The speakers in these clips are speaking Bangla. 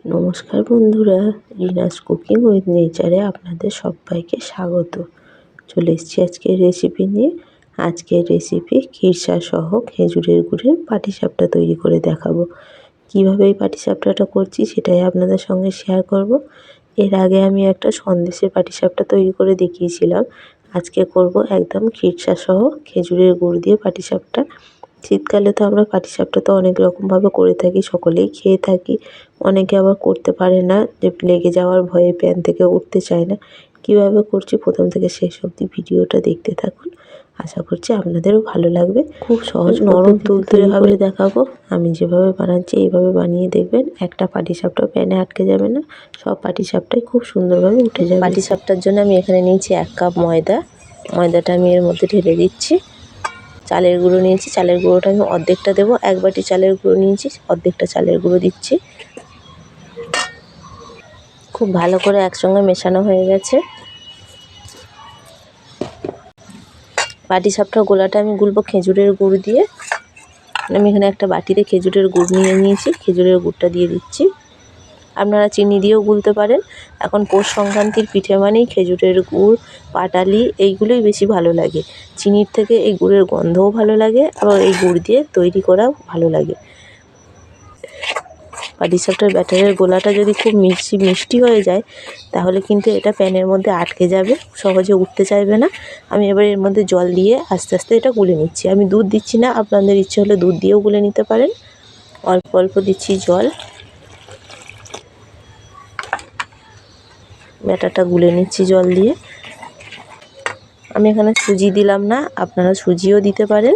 নমস্কার বন্ধুরা, রিনাস কুকিং উইথ নেচারে আপনাদের সবাইকে স্বাগত। চলে এসেছি আজকের রেসিপি নিয়ে। আজকের রেসিপি খিরসা সহ খেজুরের গুড়ের পাটিসাপটা তৈরি করে দেখাবো। কিভাবে এই পাটিসাপটাটা করছি সেটাই আপনাদের সঙ্গে শেয়ার করব। এর আগে আমি একটা সন্দেশের পাটিসাপটা তৈরি করে দেখিয়েছিলাম। আজকে করব একদম খিরসা সহ খেজুরের গুড় দিয়ে পাটিসাপটা। শীতকালে তো আমরা পাটিসাপটা তো অনেক রকমভাবে করে থাকি, সকলেই খেয়ে থাকি। অনেকে আবার করতে পারে না, যে লেগে যাওয়ার ভয়ে প্যান থেকে উঠতে চায় না। কিভাবে করছি প্রথম থেকে শেষ অবধি ভিডিওটা দেখতে থাকুন। আশা করছি আপনাদেরও ভালো লাগবে। খুব সহজ নরম তুলতুলেভাবে দেখাবো। আমি যেভাবে বানাচ্ছি এইভাবে বানিয়ে দেখবেন, একটা পাটিসাপটা প্যানে আটকে যাবে না, সব পাটিসাপটাই খুব সুন্দরভাবে উঠে যাবে। পাটিসাপটার জন্য আমি এখানে নিয়েছি 1 কাপ ময়দা। ময়দাটা আমি এর মধ্যে ঢেলে দিচ্ছি। চালের গুঁড়ো নিয়েছি, চালের গুঁড়োটা আমি অর্ধেকটা দেবো। 1 বাটি চালের গুঁড়ো নিয়েছি, অর্ধেকটা চালের গুঁড়ো দিচ্ছি। খুব ভালো করে একসঙ্গে মেশানো হয়ে গেছে। পাটিসাপটার গোলাটা আমি গুলবো খেজুরের গুড় দিয়ে। আমি এখানে একটা বাটিতে খেজুরের গুড় নিয়ে নিয়েছি, খেজুরের গুড়টা দিয়ে দিচ্ছি। আপনারা চিনি দিয়েও গুলতে পারেন। এখন পৌষ সংক্রান্তির পিঠে মানেই খেজুরের গুড়, পাটালি এইগুলোই বেশি ভালো লাগে। চিনির থেকে এই গুড়ের গন্ধও ভালো লাগে, আবার এই গুড় দিয়ে তৈরি করাও ভালো লাগে। পাটিসাপটার ব্যাটারের গোলাটা যদি খুব মিষ্টি হয়ে যায়, তাহলে কিন্তু এটা প্যানের মধ্যে আটকে যাবে, সহজে উঠতে চাইবে না। আমি এবার এর মধ্যে জল দিয়ে আস্তে আস্তে এটা গুলে নিচ্ছি। আমি দুধ দিচ্ছি না, আপনাদের ইচ্ছে হলে দুধ দিয়েও গুলে নিতে পারেন। অল্প অল্প দিচ্ছি জল। ব্যাটারটা গুলে নিচ্ছি জল দিয়ে। আমি এখানে সুজি দিলাম না, আপনারা সুজিও দিতে পারেন।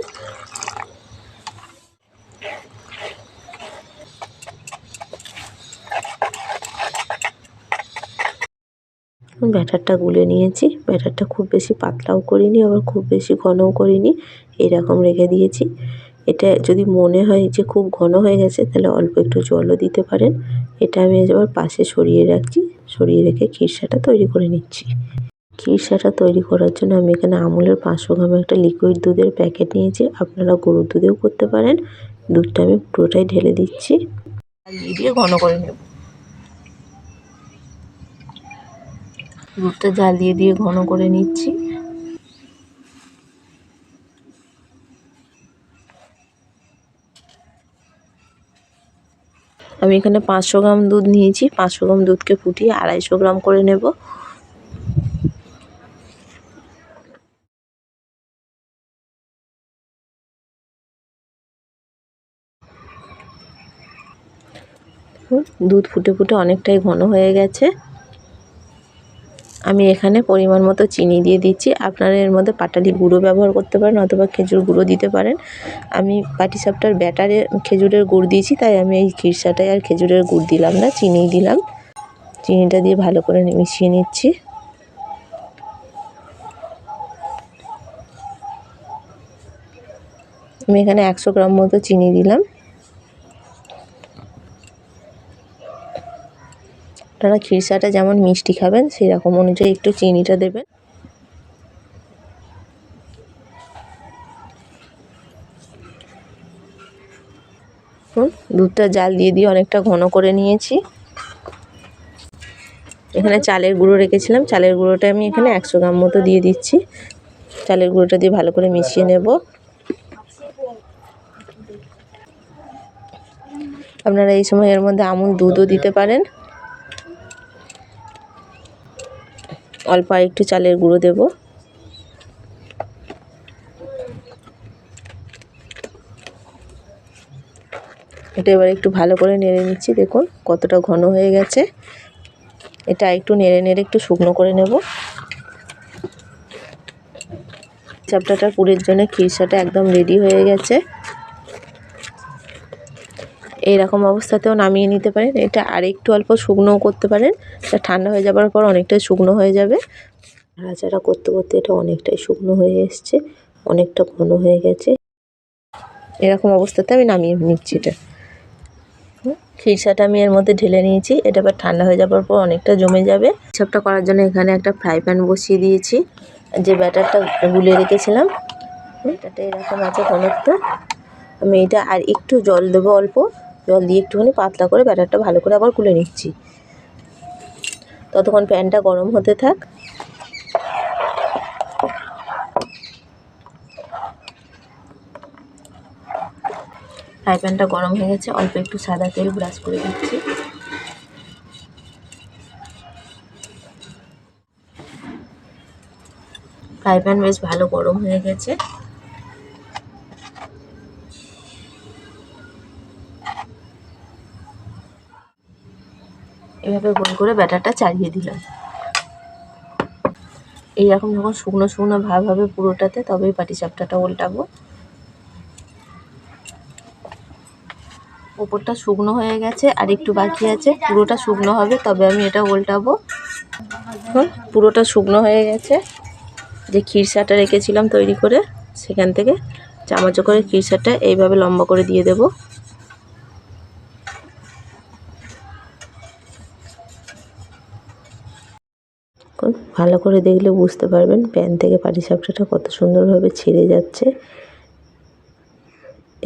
ব্যাটারটা গুলে নিয়েছি। ব্যাটারটা খুব বেশি পাতলাও করিনি, আবার খুব বেশি ঘনও করিনি, এরকম রেখে দিয়েছি। এটা যদি মনে হয় যে খুব ঘন হয়ে গেছে, তাহলে অল্প একটু জলও দিতে পারেন। এটা আমি এবার পাশে সরিয়ে রাখছি। সরিয়ে রেখে খিরসাটা তৈরি করে নিচ্ছি। খিরসাটা তৈরি করার জন্য আমি এখানে আমুলের 500 গ্রাম একটা লিকুইড দুধের প্যাকেট নিয়েছি। আপনারা গরুর দুধেও করতে পারেন। দুধটা আমি পুরোটাই ঢেলে দিচ্ছি, দিয়ে ঘন করে নেব। দুধটা জাল দিয়ে ঘন করে নিচ্ছি। আমি এখানে 500 গ্রাম দুধ নিয়েছি। 500 গ্রাম দুধকে ফুটিয়ে 250 গ্রাম করে নেব। দুধ ফুটে ফুটে অনেকটাই ঘন হয়ে গেছে। আমি এখানে পরিমাণ মতো চিনি দিয়ে দিচ্ছি। আপনারা এর মধ্যে পাটালি গুঁড়ো ব্যবহার করতে পারেন, অথবা খেজুর গুঁড়ো দিতে পারেন। আমি পাটিসাপটার ব্যাটারে খেজুরের গুড় দিয়েছি, তাই আমি এই খিরসাটায় আর খেজুরের গুড় দিলাম না, চিনিই দিলাম। চিনিটা দিয়ে ভালো করে মিশিয়ে নিচ্ছি। আমি এখানে 100 গ্রাম মতো চিনি দিলাম। আপনারা খিরসাটা যেমন মিষ্টি খাবেন সেই রকম অনুযায়ী একটু চিনিটা দেবেন। দুধটা জাল দিয়ে অনেকটা ঘন করে নিয়েছি। এখানে চালের গুঁড়ো রেখেছিলাম, চালের গুঁড়োটা আমি এখানে 100 গ্রাম মতো দিয়ে দিচ্ছি। চালের গুঁড়োটা দিয়ে ভালো করে মিশিয়ে নেব। আপনারা এই সময় এর মধ্যে আমুল দুধও দিতে পারেন। অল্প একটু চালের গুঁড়ো দেব। এটা এবার একটু ভালো করে নেড়ে নিচ্ছি। দেখুন কতটা ঘন হয়ে গেছে। এটা একটু নেড়ে একটু শুকনো করে নেব। চাপটাটার পুরের জন্য খিরসাটা একদম রেডি হয়ে গেছে। এইরকম অবস্থাতেও নামিয়ে নিতে পারেন। এটা আর একটু অল্প শুকনোও করতে পারেন। এটা ঠান্ডা হয়ে যাবার পর অনেকটাই শুকনো হয়ে যাবে। নাড়াচাড়া করতে করতে এটা অনেকটাই শুকনো হয়ে এসছে, অনেকটা ঘন হয়ে গেছে। এরকম অবস্থাতে আমি নামিয়ে নিচ্ছি। এটা খিরসাটা আমি এর মধ্যে ঢেলে নিয়েছি। এটা এবার ঠান্ডা হয়ে যাবার পর অনেকটা জমে যাবে। সবটা করার জন্য এখানে একটা ফ্রাই প্যান বসিয়ে দিয়েছি। যে ব্যাটারটা গুলে রেখেছিলাম, এটাতে এরকম আছে ঘনত্ব। আমি এটা আর একটু জল দেবো অল্প, জল দিয়ে একটুখানি পাতলা করে ব্যাটারটা ভালো করে আবার গুলে নিচ্ছি। ততক্ষণ প্যানটা গরম হতে থাক। ফ্রাই প্যানটা গরম হয়ে গেছে, অল্প একটু সাদা তেল ব্রাশ করে দিচ্ছি। ফ্রাই প্যান বেশ ভালো গরম হয়ে গেছে। এভাবে গোল করে ব্যাটারটা চালিয়ে দিলাম। এইরকম যখন শুকনো শুকনো ভাব হবে পুরোটাতে, তবেই পাটিসাপটাটা উল্টাবো। উপরটা শুকনো হয়ে গেছে, আর একটু বাকি আছে, পুরোটা শুকনো হবে তবে আমি এটা উল্টাবো। পুরোটা শুকনো হয়ে গেছে। যে খিরসাটা রেখেছিলাম তৈরি করে, সেখান থেকে চামচ করে খিরসাটা এইভাবে লম্বা করে দিয়ে দেব। ভালো করে দেখলে বুঝতে পারবেন প্যান থেকে পাটিসাপটাটা কত সুন্দরভাবে ছেড়ে যাচ্ছে।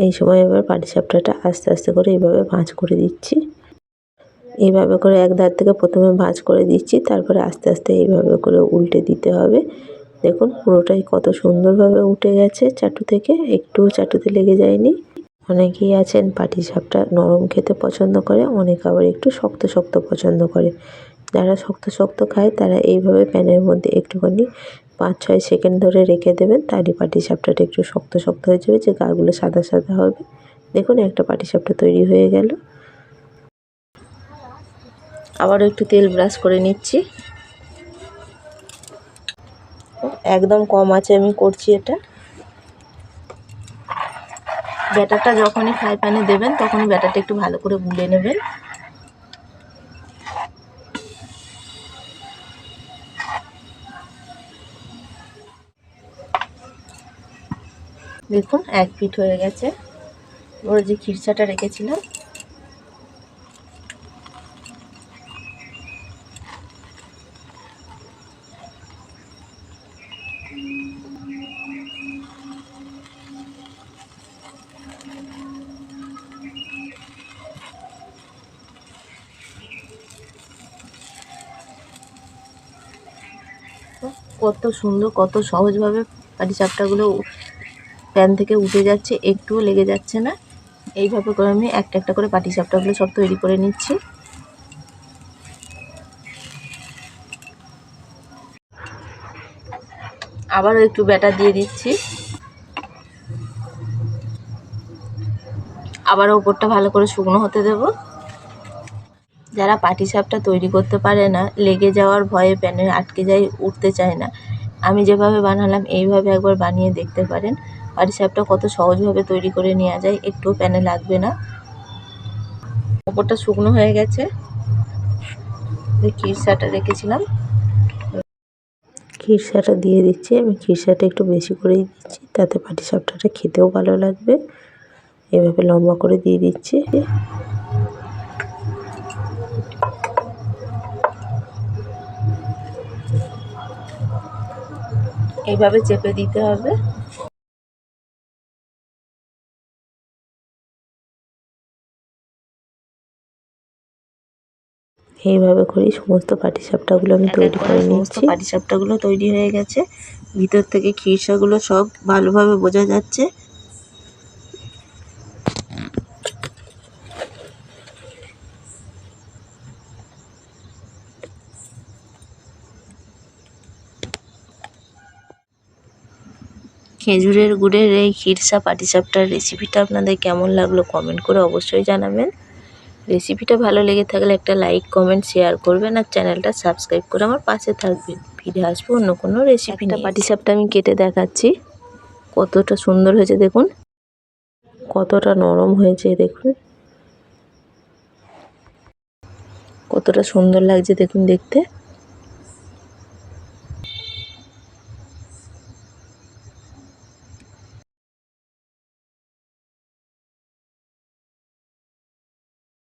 এই সময় এবার পাটিসাপটাটা আস্তে আস্তে করে এইভাবে ভাঁজ করে দিচ্ছি। এইভাবে করে এক ধার থেকে প্রথমে ভাঁজ করে দিচ্ছি, তারপরে আস্তে আস্তে এইভাবে করে উল্টে দিতে হবে। দেখুন পুরোটাই কত সুন্দরভাবে উঠে গেছে চাটু থেকে, একটুও চাটুতে লেগে যায়নি। অনেকেই আছেন পাটিসাপটা নরম খেতে পছন্দ করে, অনেকে আবার একটু শক্ত শক্ত পছন্দ করে। যারা শক্ত শক্ত খায় তারা এইভাবে প্যানের মধ্যে একটুখানি 5-6 সেকেন্ড ধরে রেখে দেবেন, তাহলে পাটিসাপটাটা একটু শক্ত শক্ত হয়ে যাবে, যে গাগুলো সাদা সাদা হবে। দেখুন একটা পাটিসাপটা তৈরি হয়ে গেল। আবারও একটু তেল ব্রাশ করে নিচ্ছি। একদম কম আছে আমি করছি এটা। ব্যাটারটা যখনই ফ্রাই প্যানে দেবেন তখনই ব্যাটারটা একটু ভালো করে গুলে নেবেন। দেখুন এক পিঠ হয়ে গেছে। ওর যে খিরসাটা রেখেছিলাম, কত সুন্দর কত সহজভাবে পাটিসাপটাগুলো প্যান থেকে উঠে যাচ্ছে, একটুও লেগে যাচ্ছে না। এইভাবে করে আমি একটা একটা করে পাটিসাপটাগুলো সব তৈরি করে নিচ্ছি। আবারও একটু ব্যাটার দিয়ে দিচ্ছি। আবারও উপরটা ভালো করে শুকনো হতে দেব। যারা পাটিসাপটা তৈরি করতে পারে না, লেগে যাওয়ার ভয়ে প্যানে আটকে যায়, উঠতে চায় না, আমি যেভাবে বানালাম এইভাবে একবার বানিয়ে দেখতে পারেন। পাটিসাপটা কত সহজভাবে তৈরি করে নেওয়া যায়, একটুও প্যানে লাগবে না। উপরটা শুকনো হয়ে গেছে। খিরসাটা রেখেছিলাম, খিরসাটা দিয়ে দিচ্ছি। আমি খিরসাটা একটু বেশি করেই দিচ্ছি, তাতে পাটিসাপটাটা খেতেও ভালো লাগবে। এভাবে লম্বা করে দিয়ে দিচ্ছি। এইভাবে চেপে দিতে হবে। এইভাবে করেই সমস্ত পাটিসাপটাগুলো আমি তৈরি করে নিয়েছি। পাটিসাপটাগুলো তৈরি হয়ে গেছে, ভিতর থেকে খিরসাগুলো সব ভালোভাবে বোঝা যাচ্ছে। খেজুরের গুড়ের এই খিরসা পাটিসাপটার রেসিপিটা আপনাদের কেমন লাগলো কমেন্ট করে অবশ্যই জানাবেন। রেসিপিটা ভালো লেগে থাকলে একটা লাইক কমেন্ট শেয়ার করবেন, আর চ্যানেলটা সাবস্ক্রাইব করে আমার পাশে থাকবেন। ফিরে আসবো অন্য কোনো রেসিপি নিয়ে। পাটিসাপটা আমি কেটে দেখাচ্ছি, কতটা সুন্দর হয়েছে দেখুন, কতটা নরম হয়েছে দেখুন, কতটা সুন্দর লাগছে দেখুন দেখতে।